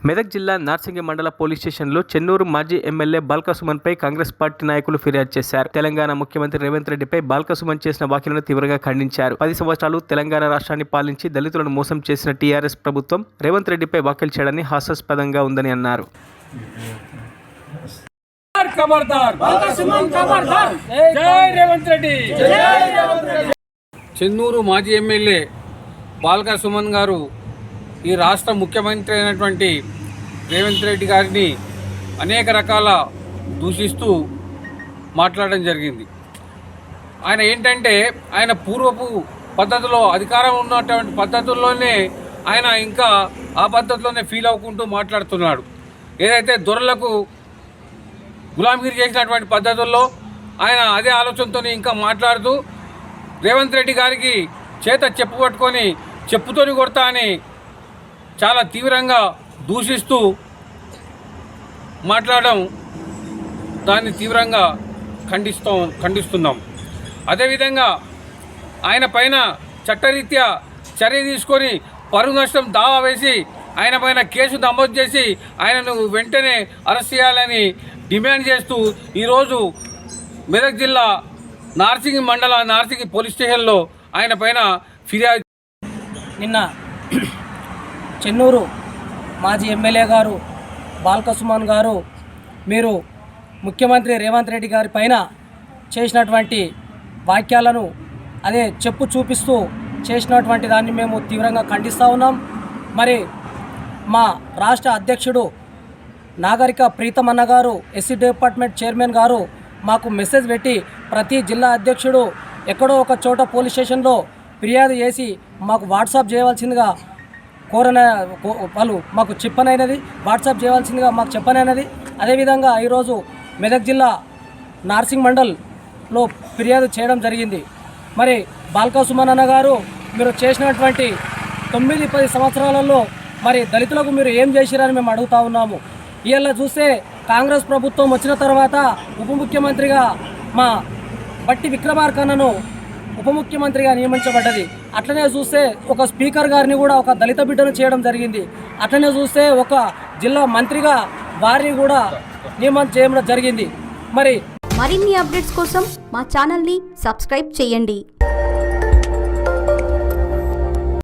మెదక్ జిల్లా నార్సింగి మండల పోలీస్ స్టేషన్లో చెన్నూరు మాజీ ఎమ్మెల్యే బాల్క సుమన్పై కాంగ్రెస్ పార్టీ నాయకులు ఫిర్యాదు చేశారు. తెలంగాణ ముఖ్యమంత్రి రేవంత్ రెడ్డిపై బాల్క సుమన్ చేసిన వ్యాఖ్యలను తీవ్రంగా ఖండించారు. 10 సంవత్సరాలు తెలంగాణ రాష్ట్రాన్ని పాలించి దళితులను మోసం చేసిన టీఆర్ఎస్ ప్రభుత్వం రేవంత్ రెడ్డిపై వ్యాఖ్యలు చేయడాన్ని హాస్యాస్పదంగా ఉందని అన్నారు. చెన్నూరు మాజీ ఎమ్మెల్యే బాల్క సుమన్ గారు ఈ రాష్ట్ర ముఖ్యమంత్రి అయినటువంటి రేవంత్ రెడ్డి గారిని అనేక రకాల దూషిస్తూ మాట్లాడడం జరిగింది. ఆయన ఏంటంటే ఆయన పూర్వపు పద్ధతిలో అధికారం ఉన్నటువంటి పద్ధతుల్లోనే ఆయన ఇంకా ఆ పద్ధతిలోనే ఫీల్ అవ్వకుంటూ మాట్లాడుతున్నాడు. ఏదైతే దొరలకు గులాంగిరి చేసినటువంటి పద్ధతుల్లో ఆయన అదే ఆలోచనతో ఇంకా మాట్లాడుతూ రేవంత్ రెడ్డి గారికి చేత చెప్పు పట్టుకొని చెప్పుతోని కొడతా అని చాలా తీవ్రంగా దూషిస్తూ మాట్లాడడం, దాన్ని తీవ్రంగా ఖండిస్తున్నాం. అదేవిధంగా ఆయన పైన చట్టరీత్యా చర్య తీసుకొని పరువు నష్టం దావా వేసి ఆయన పైన కేసు నమోదు చేసి ఆయనను వెంటనే అరెస్ట్ చేయాలని డిమాండ్ చేస్తూ ఈరోజు మెదక్ జిల్లా నార్సింగి పోలీస్ స్టేషన్లో ఆయన పైన ఫిర్యాదు. నిన్న చెన్నూరు మాజీ ఎమ్మెల్యే గారు బాల్క సుమన్ గారు మీరు ముఖ్యమంత్రి రేవంత్ రెడ్డి గారి పైన చేసినటువంటి వాక్యాలను అదే చెప్పు చూపిస్తూ చేసినటువంటి దాన్ని మేము తీవ్రంగా ఖండిస్తూ ఉన్నాం. మరి మా రాష్ట్ర అధ్యక్షుడు నాగరిక ప్రీతమన్న గారు ఎస్సీ డిపార్ట్మెంట్ చైర్మన్ గారు మాకు మెసేజ్ పెట్టి ప్రతి జిల్లా అధ్యక్షుడు ఎక్కడో ఒక చోట పోలీస్ స్టేషన్లో ఫిర్యాదు చేసి మాకు వాట్సాప్ చేయవలసిందిగా వాళ్ళు మాకు చెప్పనైనది, వాట్సాప్ చేయవలసిందిగా మాకు చెప్పనైనది. అదేవిధంగా ఈరోజు మెదక్ జిల్లా నార్సింగ్ మండల్లో ఫిర్యాదు చేయడం జరిగింది. మరి బాల్క సుమన్ అన్న గారు మీరు చేసినటువంటి 9-10 సంవత్సరాలలో మరి దళితులకు మీరు ఏం చేసిరని మేము అడుగుతా ఉన్నాము. ఇవాళ చూస్తే కాంగ్రెస్ ప్రభుత్వం వచ్చిన తర్వాత ఉప ముఖ్యమంత్రిగా మా బట్టి విక్రమార్కన్నను ఉప ముఖ్యమంత్రిగా నియమించబడ్డది. అట్లనే చూస్తే ఒక స్పీకర్ గారిని కూడా ఒక దళిత బిడ్డను చేయడం జరిగింది. అట్లనే చూస్తే ఒక జిల్లా మంత్రిగా వారిని కూడా నియమనం చేయడం జరిగింది. మరిన్ని అప్డేట్స్ కోసం మా ఛానల్ని సబ్స్క్రైబ్ చేయండి.